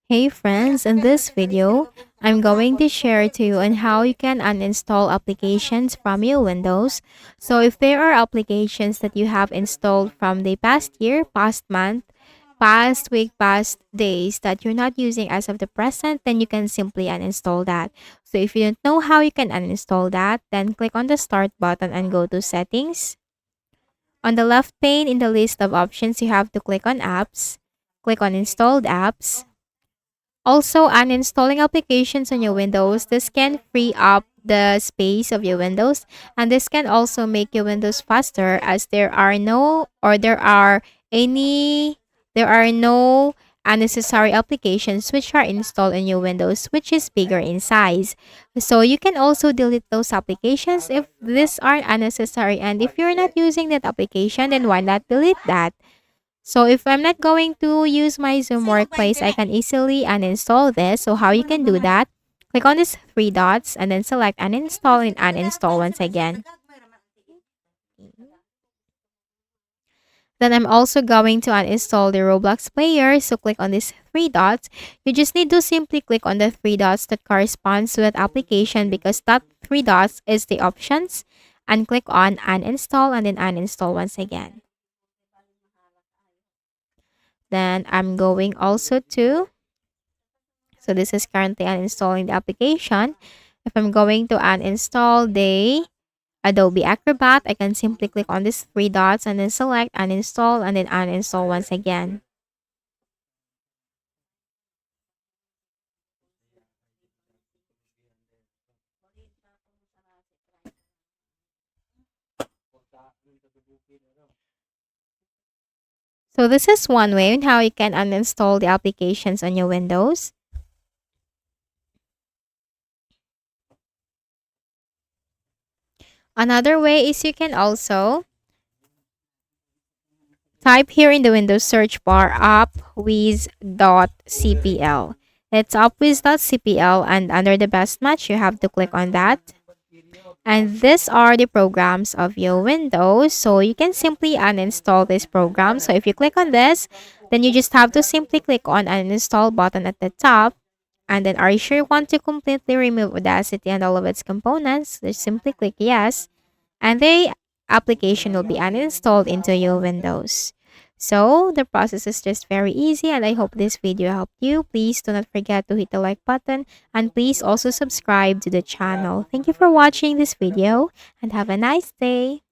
Hey friends, in this video, I'm going to share to you on how you can uninstall applications from your Windows. So if there are applications that you have installed from the past year, past month, past week, past days that you're not using as of the present, then you can simply uninstall that. So if you don't know how you can uninstall that, then click on the start button and go to settings. On the left pane in the list of options, you have to click on apps, click on installed apps. Also, uninstalling applications on your Windows, this can free up the space of your Windows, and this can also make your Windows faster as there are no unnecessary applications which are installed in your Windows which is bigger in size. So you can also delete those applications if these are unnecessary, and if you're not using that application, then why not delete that? So if I'm not going to use my Zoom Workplace, I can easily uninstall this. So how you can do that? Click on these three dots and then select uninstall and uninstall once again. Then I'm also going to uninstall the Roblox player. So click on these three dots. You just need to simply click on the three dots that corresponds to that application because that three dots is the options. And click on uninstall and then uninstall once again. Then I'm going also to So this is currently uninstalling the application. If I'm going to uninstall the Adobe Acrobat, I can simply click on these three dots and then select uninstall and then uninstall once again. So this is one way on how you can uninstall the applications on your Windows. Another way is you can also type here in the Windows search bar upwiz.cpl. It's upwiz.cpl, and under the best match, you have to click on that. And these are the programs of your Windows. So you can simply uninstall this program. So if you click on this, then you just have to simply click on an install button at the top. And then are you sure you want to completely remove Audacity and all of its components? Just simply click yes. And the application will be uninstalled into your Windows. So the process is just very easy, and I hope this video helped you. Please do not forget to hit the like button, and please also subscribe to the channel. Thank you for watching this video and have a nice day.